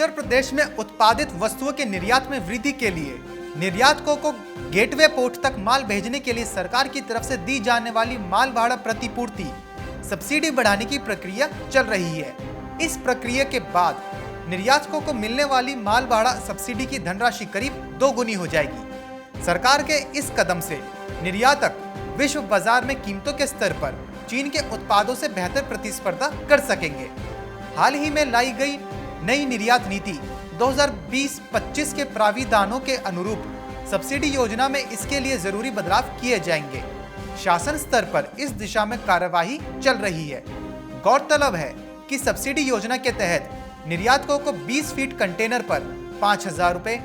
उत्तर प्रदेश में उत्पादित वस्तुओं के निर्यात में वृद्धि के लिए निर्यातकों को गेटवे पोर्ट तक माल भेजने के लिए सरकार की तरफ से दी जाने वाली माल भाड़ा प्रतिपूर्ति सब्सिडी बढ़ाने की प्रक्रिया चल रही है। इस प्रक्रिया के बाद निर्यातकों को मिलने वाली माल भाड़ा सब्सिडी की धनराशि करीब 2 गुनी हो जाएगी। सरकार के इस कदम से निर्यातक विश्व बाजार में कीमतों के स्तर पर चीन के उत्पादों से बेहतर प्रतिस्पर्धा कर सकेंगे। हाल ही में लाई गई नई निर्यात नीति 2020-25 के प्राविधानों के अनुरूप सब्सिडी योजना में इसके लिए जरूरी बदलाव किए जाएंगे। शासन स्तर पर इस दिशा में कार्यवाही चल रही है। गौरतलब है कि सब्सिडी योजना के तहत निर्यातकों को 20 फीट कंटेनर पर 5,000 रुपए,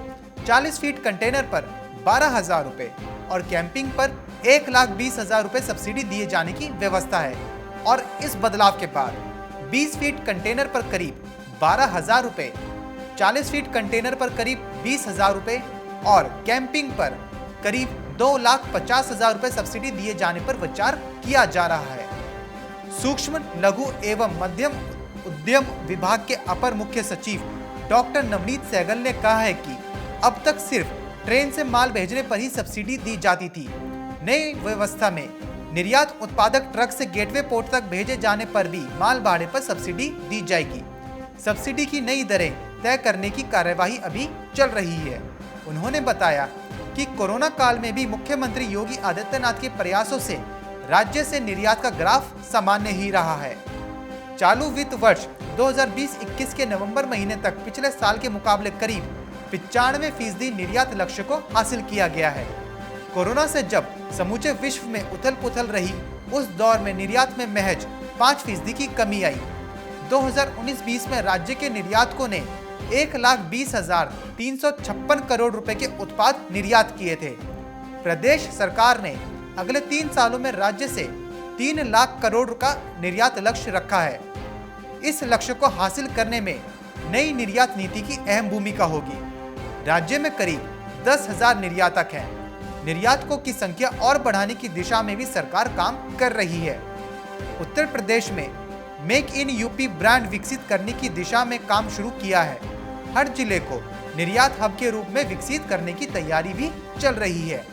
40 फीट कंटेनर पर 12,000 रुपए और कैंपिंग पर 1,20,000 रुपए सब्सिडी दिए जाने की व्यवस्था है। और इस बदलाव के बाद 20 फीट कंटेनर पर करीब 12,000 रुपए, 40 फीट कंटेनर पर करीब 20,000 रुपए और कैंपिंग पर करीब 2,50,000 रुपए सब्सिडी दिए जाने पर विचार किया जा रहा है। सूक्ष्म, लघु एवं मध्यम उद्यम विभाग के अपर मुख्य सचिव डॉक्टर नवनीत सहगल ने कहा है कि अब तक सिर्फ ट्रेन से माल भेजने पर ही सब्सिडी दी जाती थी। नई व्यवस्था में निर्यात उत्पादक ट्रक से गेटवे पोर्ट तक भेजे जाने पर भी माल भाड़े पर सब्सिडी दी जाएगी। सब्सिडी की नई दरें तय करने की कार्यवाही अभी चल रही है। उन्होंने बताया कि कोरोना काल में भी मुख्यमंत्री योगी आदित्यनाथ के प्रयासों से राज्य से निर्यात का ग्राफ सामान्य ही रहा है। चालू वित्त वर्ष 2020-21 के नवंबर महीने तक पिछले साल के मुकाबले करीब 95% निर्यात लक्ष्य को हासिल किया गया है। कोरोना से जब समूचे विश्व में उथल पुथल रही, उस दौर में निर्यात में महज 5% की कमी आई। 2019-20 में राज्य के निर्यातकों ने 1,20,356 करोड़ रुपए के उत्पाद निर्यात किए थे। प्रदेश सरकार ने अगले 3 सालों में राज्य से 3 लाख करोड़ का निर्यात लक्ष्य रखा है। इस लक्ष्य को हासिल करने में नई निर्यात नीति की अहम भूमिका होगी। राज्य में करीब 10,000 निर्यातक हैं। निर्यातकों की संख्या और बढ़ाने की दिशा में भी सरकार काम कर रही है। उत्तर प्रदेश में मेक इन यूपी ब्रांड विकसित करने की दिशा में काम शुरू किया है। हर जिले को निर्यात हब के रूप में विकसित करने की तैयारी भी चल रही है।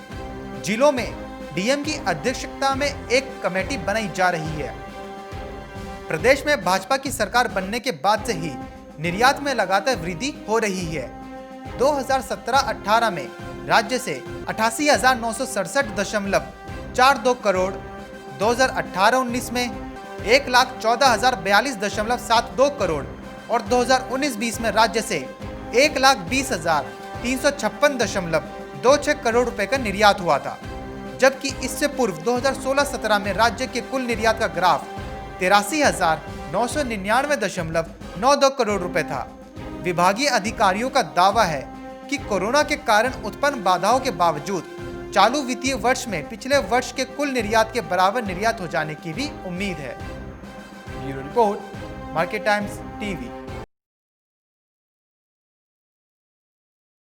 जिलों में डीएम की अध्यक्षता में एक कमेटी बनाई जा रही है। प्रदेश में भाजपा की सरकार बनने के बाद से ही निर्यात में लगातार वृद्धि हो रही है। 2017-18 में राज्य से 88,967.42 करोड़, 2018-19 में 1,14,042.72 करोड़ और 2019-20 में राज्य से 1,20,356.26 करोड़ रुपए का निर्यात हुआ था। जबकि इससे पूर्व 2016-17 में राज्य के कुल निर्यात का ग्राफ 83,999.92 करोड़ रुपए था। विभागीय अधिकारियों का दावा है कि कोरोना के कारण उत्पन्न बाधाओं के बावजूद चालू वित्तीय वर्ष में पिछले वर्ष के कुल निर्यात के बराबर निर्यात हो जाने की भी उम्मीद है। Bureau report, market times TV.